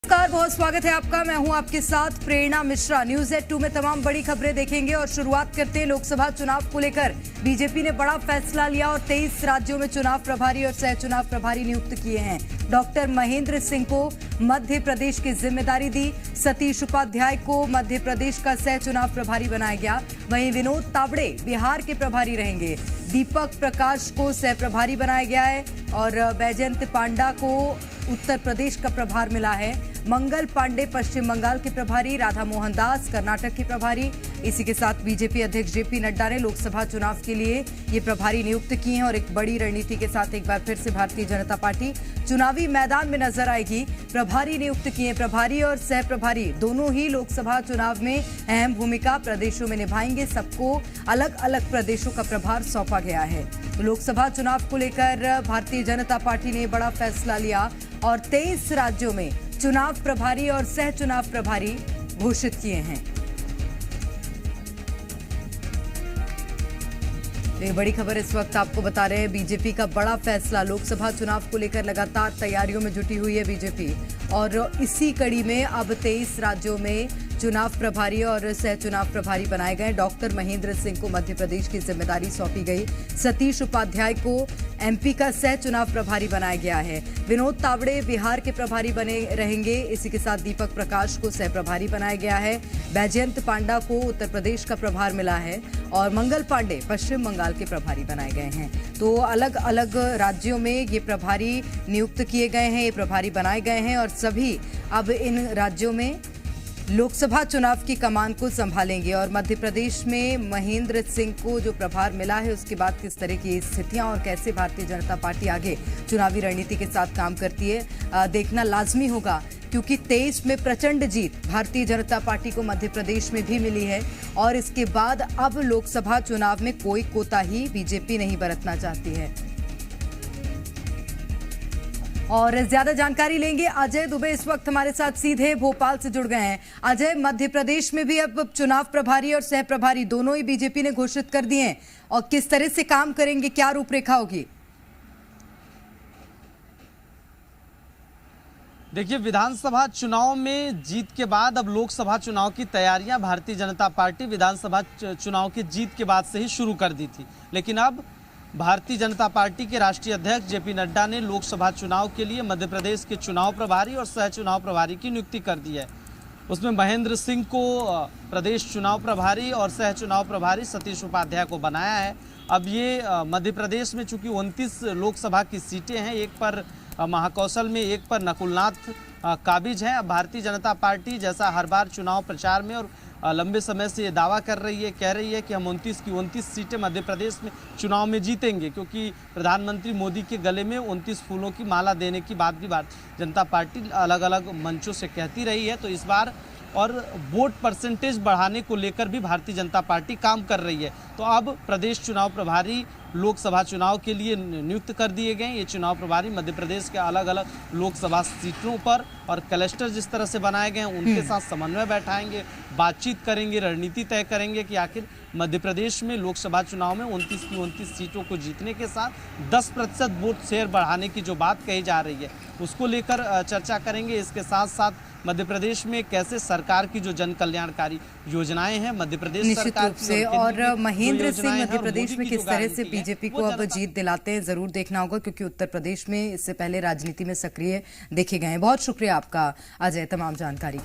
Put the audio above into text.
नमस्कार, बहुत स्वागत है आपका। मैं हूं आपके साथ प्रेरणा मिश्रा। न्यूज़-8 में तमाम बड़ी खबरें देखेंगे और शुरुआत करते हैं लोकसभा चुनाव को लेकर। बीजेपी ने बड़ा फैसला लिया और 23 राज्यों में चुनाव प्रभारी और सह चुनाव प्रभारी नियुक्त किए हैं। डॉक्टर महेंद्र सिंह को मध्य प्रदेश की जिम्मेदारी दी। सतीश उपाध्याय को मध्य प्रदेश का सह चुनाव प्रभारी बनाया गया। वहीं विनोद तावड़े बिहार के प्रभारी रहेंगे। दीपक प्रकाश को सह प्रभारी बनाया गया है और बैजयंत पांडा को उत्तर प्रदेश का प्रभार मिला है। मंगल पांडे पश्चिम बंगाल के प्रभारी, राधा मोहन दास कर्नाटक के प्रभारी। इसी के साथ बीजेपी अध्यक्ष जेपी नड्डा ने लोकसभा चुनाव के लिए ये प्रभारी नियुक्त किए हैं और एक बड़ी रणनीति के साथ एक बार फिर से भारतीय जनता पार्टी चुनावी मैदान में नजर आएगी। प्रभारी नियुक्त किए, प्रभारी और सह प्रभारी दोनों ही लोकसभा चुनाव में अहम भूमिका प्रदेशों में निभाएंगे। सबको अलग अलग प्रदेशों का प्रभार सौंपा गया है। लोकसभा चुनाव को लेकर भारतीय जनता पार्टी ने बड़ा फैसला लिया और 23 राज्यों में चुनाव प्रभारी और सह चुनाव प्रभारी घोषित किए हैं। ये बड़ी खबर इस वक्त आपको बता रहे हैं। बीजेपी का बड़ा फैसला, लोकसभा चुनाव को लेकर लगातार तैयारियों में जुटी हुई है बीजेपी और इसी कड़ी में अब 23 राज्यों में चुनाव प्रभारी और सह चुनाव प्रभारी बनाए गए। डॉक्टर महेंद्र सिंह को मध्य प्रदेश की जिम्मेदारी सौंपी गई। सतीश उपाध्याय को एमपी का सह चुनाव प्रभारी बनाया गया है। विनोद तावड़े बिहार के प्रभारी बने रहेंगे। इसी के साथ दीपक प्रकाश को सह प्रभारी बनाया गया है। बैजयंत पांडा को उत्तर प्रदेश का प्रभार मिला है और मंगल पांडे पश्चिम बंगाल के प्रभारी बनाए गए हैं। तो अलग अलग राज्यों में ये प्रभारी नियुक्त किए गए हैं, ये प्रभारी बनाए गए हैं और सभी अब इन राज्यों में लोकसभा चुनाव की कमान को संभालेंगे। और मध्य प्रदेश में महेंद्र सिंह को जो प्रभार मिला है उसके बाद किस तरह की स्थितियां और कैसे भारतीय जनता पार्टी आगे चुनावी रणनीति के साथ काम करती है देखना लाजमी होगा, क्योंकि 23 में प्रचंड जीत भारतीय जनता पार्टी को मध्य प्रदेश में भी मिली है और इसके बाद अब लोकसभा चुनाव में कोई कोताही बीजेपी नहीं बरतना चाहती है। और ज्यादा जानकारी लेंगे, अजय दुबे इस वक्त हमारे साथ सीधे भोपाल से जुड़ गए हैं। अजय, मध्य प्रदेश में भी अब चुनाव प्रभारी और सह प्रभारी दोनों ही बीजेपी ने घोषित कर दिए हैं और किस तरह से काम करेंगे, क्या रूपरेखा होगी? देखिए, विधानसभा चुनाव में जीत के बाद अब लोकसभा चुनाव की तैयारियां भारतीय जनता पार्टी विधानसभा चुनाव की जीत के बाद से ही शुरू कर दी थी, लेकिन अब भारतीय जनता पार्टी के राष्ट्रीय अध्यक्ष जेपी नड्डा ने लोकसभा चुनाव के लिए मध्य प्रदेश के चुनाव प्रभारी और सह चुनाव प्रभारी की नियुक्ति कर दी है। उसमें महेंद्र सिंह को प्रदेश चुनाव प्रभारी और सह चुनाव प्रभारी सतीश उपाध्याय को बनाया है। अब ये मध्य प्रदेश में चूंकि 29 लोकसभा की सीटें हैं, एक पर महाकौशल में, एक पर नकुलनाथ काबिज हैं। अब भारतीय जनता पार्टी जैसा हर बार चुनाव प्रचार में और लंबे समय से ये दावा कर रही है, कह रही है कि हम 29 की 29 सीटें मध्य प्रदेश में चुनाव में जीतेंगे, क्योंकि प्रधानमंत्री मोदी के गले में 29 फूलों की माला देने की बात भी भारतीय जनता पार्टी अलग अलग मंचों से कहती रही है। तो इस बार और वोट परसेंटेज बढ़ाने को लेकर भी भारतीय जनता पार्टी काम कर रही है। तो अब प्रदेश चुनाव प्रभारी लोकसभा चुनाव के लिए नियुक्त कर दिए गए। ये चुनाव प्रभारी मध्य प्रदेश के अलग अलग लोकसभा सीटों पर और क्लस्टर जिस तरह से बनाए गए हैं उनके साथ समन्वय बैठाएंगे, बातचीत करेंगे, रणनीति तय करेंगे कि आखिर मध्य प्रदेश में लोकसभा चुनाव में 29 की 29 सीटों को जीतने के साथ 10% वोट शेयर बढ़ाने की जो बात कही जा रही है उसको लेकर चर्चा करेंगे। इसके साथ साथ मध्य प्रदेश में कैसे सरकार की जो जन कल्याणकारी योजनाएं हैं मध्य प्रदेश सरकार से और महेंद्र सिंह मध्य प्रदेश में किस तरह से बीजेपी को अब जीत दिलाते हैं जरूर देखना होगा, क्योंकि उत्तर प्रदेश में इससे पहले राजनीति में सक्रिय देखे गए हैं। बहुत शुक्रिया आपका अजय तमाम जानकारी।